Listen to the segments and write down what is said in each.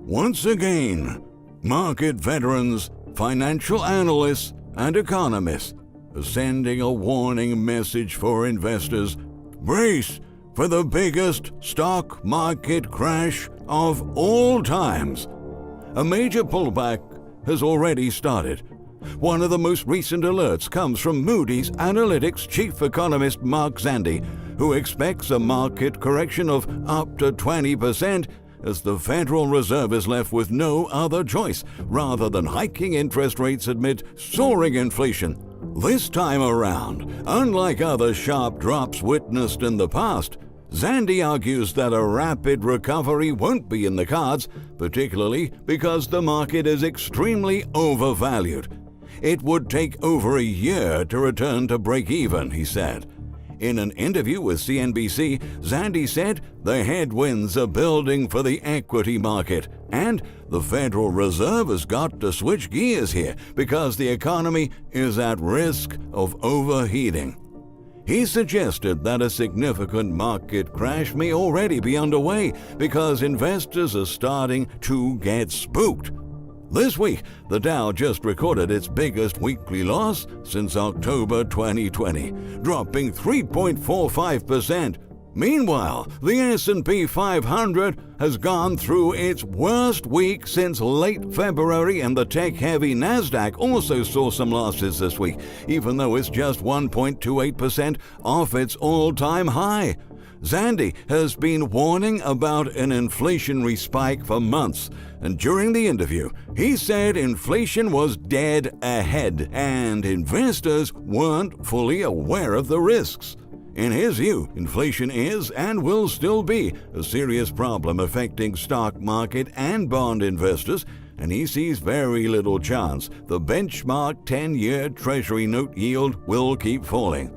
Once again, market veterans, financial analysts, and economists are sending a warning message for investors. Brace for the biggest stock market crash of all times. A major pullback has already started. One of the most recent alerts comes from Moody's Analytics chief economist Mark Zandi, who expects a market correction of up to 20% as the Federal Reserve is left with no other choice rather than hiking interest rates amid soaring inflation. This time around, unlike other sharp drops witnessed in the past, Zandi argues that a rapid recovery won't be in the cards, particularly because the market is extremely overvalued. It would take over a year to return to break-even, he said. In an interview with CNBC, Zandi said the headwinds are building for the equity market, and the Federal Reserve has got to switch gears here because the economy is at risk of overheating. He suggested that a significant market crash may already be underway because investors are starting to get spooked. This week, the Dow just recorded its biggest weekly loss since October 2020, dropping 3.45%. Meanwhile, the S&P 500 has gone through its worst week since late February, and the tech-heavy Nasdaq also saw some losses this week, even though it's just 1.28% off its all-time high. Zandi has been warning about an inflationary spike for months, and during the interview, he said inflation was dead ahead and investors weren't fully aware of the risks. In his view, inflation is and will still be a serious problem affecting stock market and bond investors, and he sees very little chance the benchmark 10-year Treasury note yield will keep falling.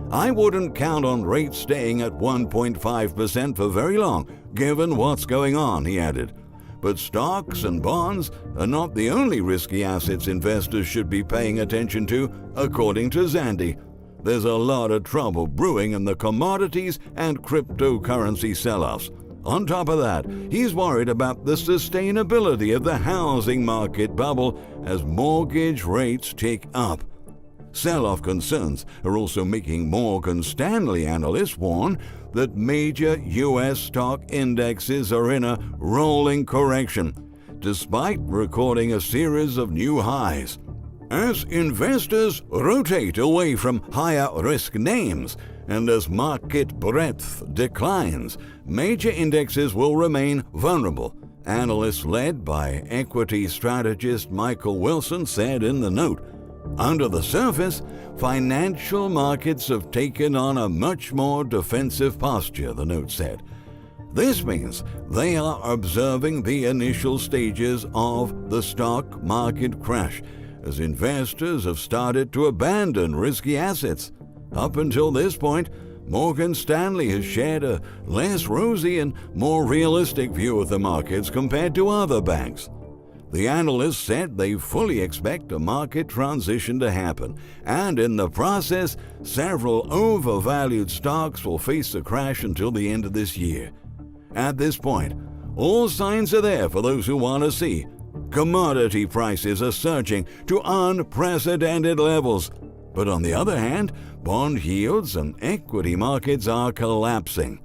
I wouldn't count on rates staying at 1.5% for very long, given what's going on, he added. But stocks and bonds are not the only risky assets investors should be paying attention to, according to Zandi. There's a lot of trouble brewing in the commodities and cryptocurrency sell-offs. On top of that, he's worried about the sustainability of the housing market bubble as mortgage rates tick up. Sell-off concerns are also making Morgan Stanley analysts warn that major U.S. stock indexes are in a rolling correction, despite recording a series of new highs. As investors rotate away from higher-risk names and as market breadth declines, major indexes will remain vulnerable, analysts led by equity strategist Michael Wilson said in the note. Under the surface, financial markets have taken on a much more defensive posture, the note said. This means they are observing the initial stages of the stock market crash, as investors have started to abandon risky assets. Up until this point, Morgan Stanley has shared a less rosy and more realistic view of the markets compared to other banks. The analysts said they fully expect a market transition to happen, and in the process, several overvalued stocks will face a crash until the end of this year. At this point, all signs are there for those who want to see. Commodity prices are surging to unprecedented levels, but on the other hand, bond yields and equity markets are collapsing.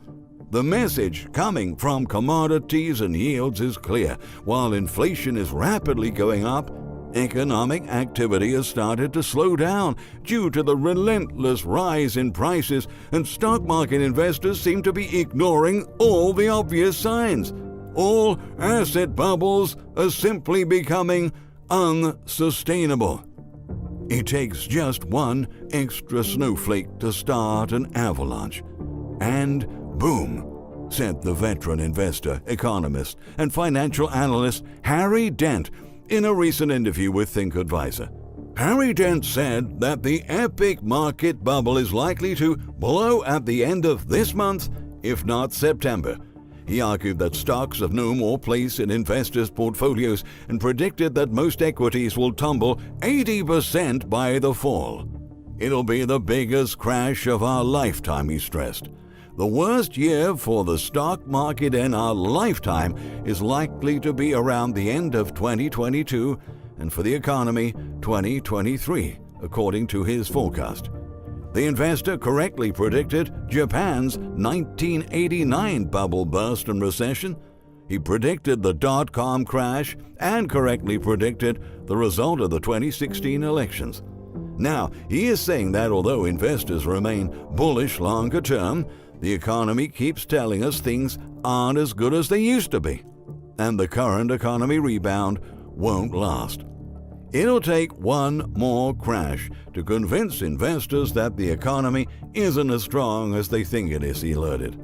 The message coming from commodities and yields is clear. While inflation is rapidly going up, economic activity has started to slow down due to the relentless rise in prices, and stock market investors seem to be ignoring all the obvious signs. All asset bubbles are simply becoming unsustainable. It takes just one extra snowflake to start an avalanche. And boom, said the veteran investor, economist, and financial analyst Harry Dent in a recent interview with ThinkAdvisor. Harry Dent said that the epic market bubble is likely to blow at the end of this month, if not September. He argued that stocks have no more place in investors' portfolios and predicted that most equities will tumble 80% by the fall. It'll be the biggest crash of our lifetime, he stressed. The worst year for the stock market in our lifetime is likely to be around the end of 2022, and for the economy, 2023, according to his forecast. The investor correctly predicted Japan's 1989 bubble burst and recession. He predicted the dot-com crash and correctly predicted the result of the 2016 elections. Now, he is saying that although investors remain bullish longer term, the economy keeps telling us things aren't as good as they used to be, and the current economy rebound won't last. It'll take one more crash to convince investors that the economy isn't as strong as they think it is, he alerted.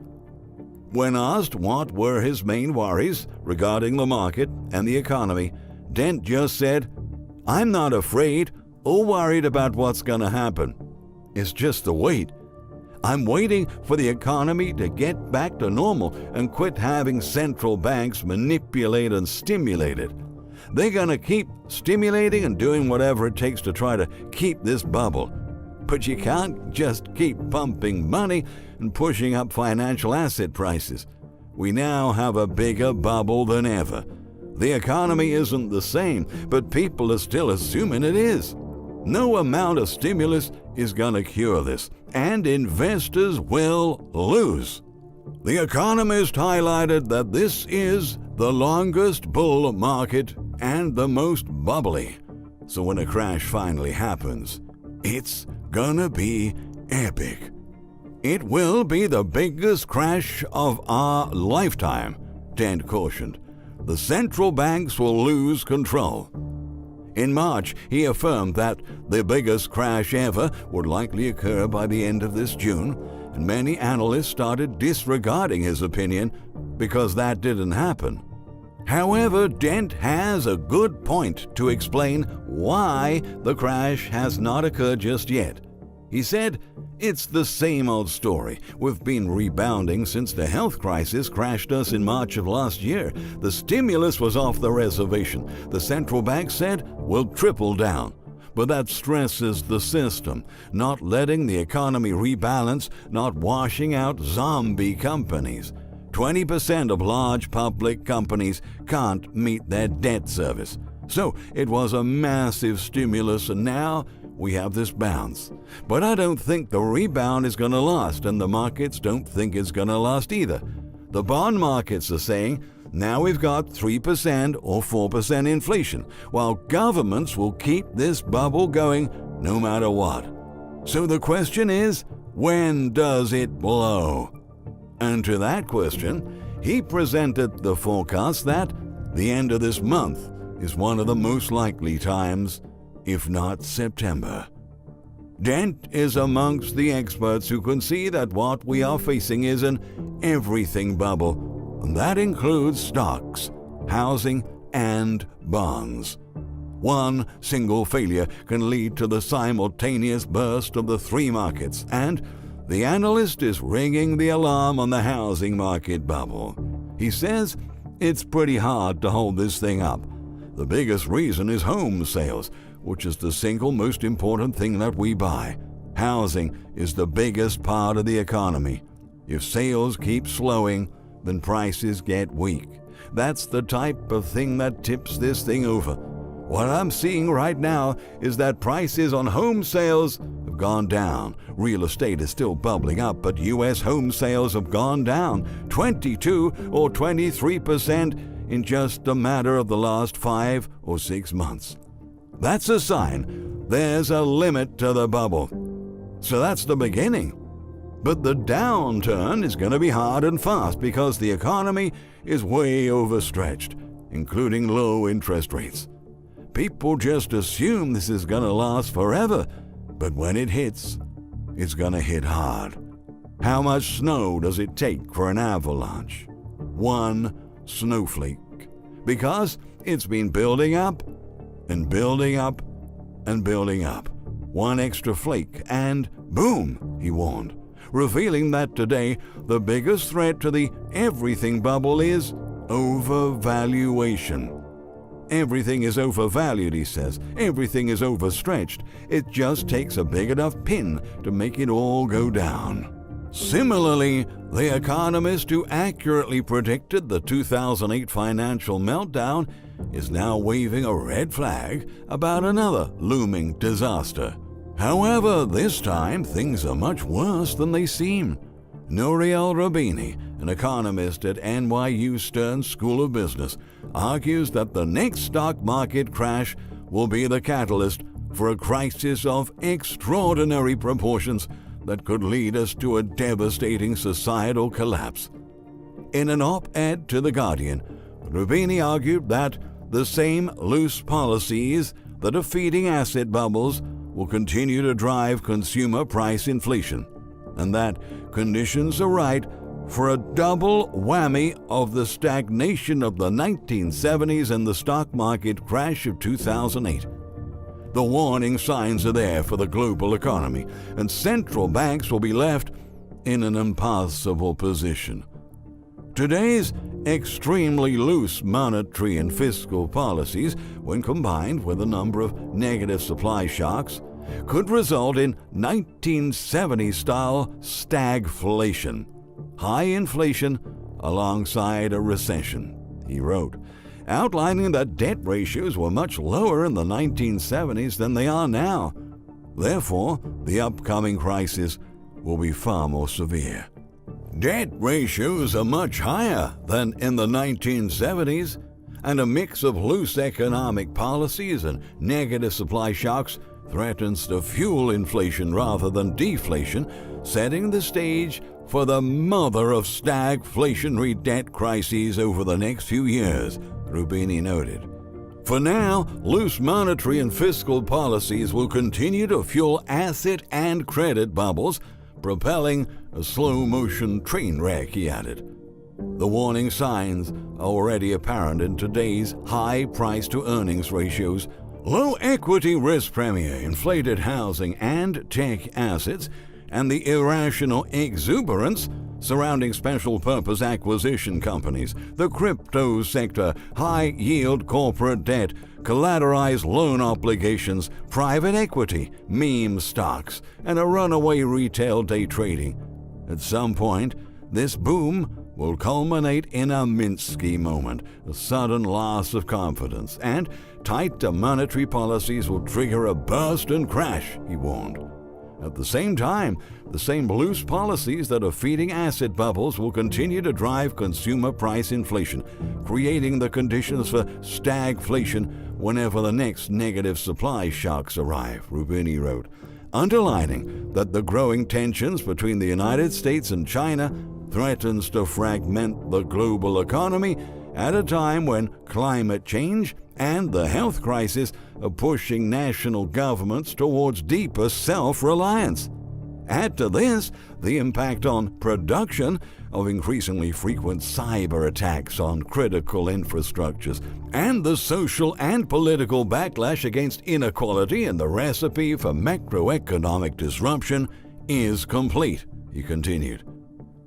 When asked what were his main worries regarding the market and the economy, Dent just said, "I'm not afraid or worried about what's going to happen. It's just the wait. I'm waiting for the economy to get back to normal and quit having central banks manipulate and stimulate it. They're going to keep stimulating and doing whatever it takes to try to keep this bubble. But you can't just keep pumping money and pushing up financial asset prices. We now have a bigger bubble than ever. The economy isn't the same, but people are still assuming it is. No amount of stimulus is going to cure this, and investors will lose." The Economist highlighted that this is the longest bull market and the most bubbly. So when a crash finally happens, it's gonna be epic. It will be the biggest crash of our lifetime, Dent cautioned. The central banks will lose control. In March, he affirmed that the biggest crash ever would likely occur by the end of this June, and many analysts started disregarding his opinion because that didn't happen. However, Dent has a good point to explain why the crash has not occurred just yet. He said, "It's the same old story. We've been rebounding since the health crisis crashed us in March of last year. The stimulus was off the reservation. The central bank said, we'll triple down. But that stresses the system, not letting the economy rebalance, not washing out zombie companies. 20% of large public companies can't meet their debt service. So it was a massive stimulus, and now we have this bounce. But I don't think the rebound is going to last, and the markets don't think it's going to last either. The bond markets are saying, now we've got 3% or 4% inflation, while governments will keep this bubble going no matter what. So the question is, when does it blow?" And to that question, he presented the forecast that the end of this month is one of the most likely times, if not September. Dent is amongst the experts who can see that what we are facing is an everything bubble, and that includes stocks, housing, and bonds. One single failure can lead to the simultaneous burst of the three markets, and the analyst is ringing the alarm on the housing market bubble. He says it's pretty hard to hold this thing up. The biggest reason is home sales, which is the single most important thing that we buy. Housing is the biggest part of the economy. If sales keep slowing, then prices get weak. That's the type of thing that tips this thing over. What I'm seeing right now is that prices on home sales have gone down. Real estate is still bubbling up, but U.S. home sales have gone down 22 or 23% in just a matter of the last 5 or 6 months. That's a sign there's a limit to the bubble. So that's the beginning. But the downturn is going to be hard and fast because the economy is way overstretched, including low interest rates. People just assume this is going to last forever, but when it hits, it's going to hit hard. How much snow does it take for an avalanche? One snowflake. Because it's been building up and building up and building up. One extra flake and boom, he warned, revealing that today the biggest threat to the everything bubble is overvaluation. Everything is overvalued, he says. Everything is overstretched. It just takes a big enough pin to make it all go down. Similarly, the economist who accurately predicted the 2008 financial meltdown is now waving a red flag about another looming disaster. However, this time things are much worse than they seem. Nouriel Roubini, an economist at NYU Stern School of Business, argues that the next stock market crash will be the catalyst for a crisis of extraordinary proportions that could lead us to a devastating societal collapse. In an op-ed to The Guardian, Roubini argued that the same loose policies that are feeding asset bubbles will continue to drive consumer price inflation, and that conditions are right for a double whammy of the stagnation of the 1970s and the stock market crash of 2008. The warning signs are there for the global economy, and central banks will be left in an impossible position. Today's extremely loose monetary and fiscal policies, when combined with a number of negative supply shocks, could result in 1970s-style stagflation, high inflation alongside a recession, he wrote, outlining that debt ratios were much lower in the 1970s than they are now. Therefore, the upcoming crisis will be far more severe. Debt ratios are much higher than in the 1970s, and a mix of loose economic policies and negative supply shocks threatens to fuel inflation rather than deflation, setting the stage for the mother of stagflationary debt crises over the next few years, Roubini noted. For now, loose monetary and fiscal policies will continue to fuel asset and credit bubbles, propelling a slow-motion train wreck, he added. The warning signs are already apparent in today's high price-to-earnings ratios, low equity risk premium, inflated housing and tech assets, and the irrational exuberance surrounding special-purpose acquisition companies, the crypto sector, high-yield corporate debt, collateralized loan obligations, private equity, meme stocks, and a runaway retail day trading. At some point, this boom will culminate in a Minsky moment, a sudden loss of confidence, and tighter monetary policies will trigger a burst and crash, he warned. At the same time, the same loose policies that are feeding asset bubbles will continue to drive consumer price inflation, creating the conditions for stagflation whenever the next negative supply shocks arrive, Roubini wrote, underlining that the growing tensions between the United States and China threatens to fragment the global economy at a time when climate change and the health crisis are pushing national governments towards deeper self-reliance. Add to this the impact on production of increasingly frequent cyber attacks on critical infrastructures, and the social and political backlash against inequality, and the recipe for macroeconomic disruption is complete, he continued.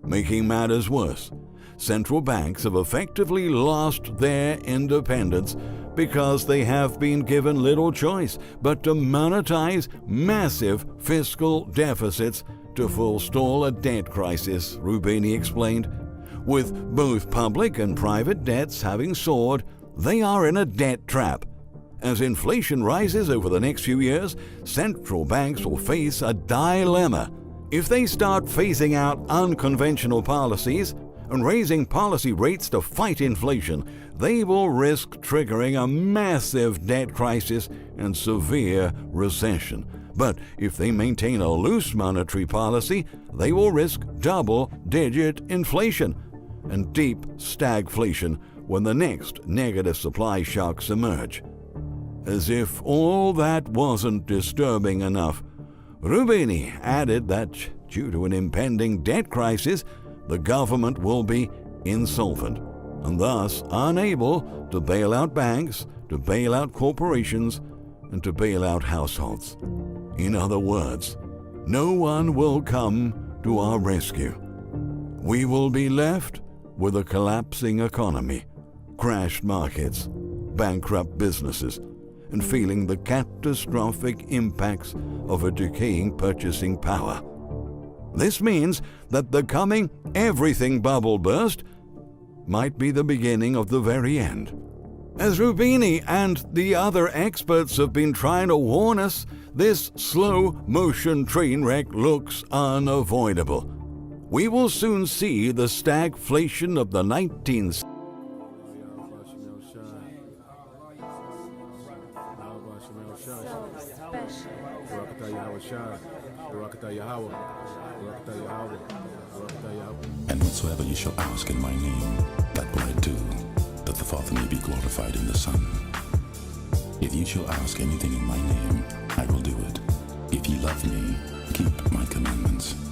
Making matters worse, central banks have effectively lost their independence because they have been given little choice but to monetize massive fiscal deficits to forestall a debt crisis, Roubini explained. With both public and private debts having soared, they are in a debt trap. As inflation rises over the next few years, central banks will face a dilemma. If they start phasing out unconventional policies and raising policy rates to fight inflation, they will risk triggering a massive debt crisis and severe recession. But if they maintain a loose monetary policy, they will risk double-digit inflation and deep stagflation when the next negative supply shocks emerge. As if all that wasn't disturbing enough, Roubini added that due to an impending debt crisis, the government will be insolvent and thus unable to bail out banks, to bail out corporations, and to bail out households. In other words, no one will come to our rescue. We will be left with a collapsing economy, crashed markets, bankrupt businesses, and feeling the catastrophic impacts of a decaying purchasing power. This means that the coming everything bubble burst might be the beginning of the very end. As Rubini and the other experts have been trying to warn us, this slow-motion train wreck looks unavoidable. We will soon see the stagflation of the 19th And whatsoever you shall ask in my name, that will I do, that the Father may be glorified in the Son. If you shall ask anything in my name, I will do it. If ye love me, keep my commandments.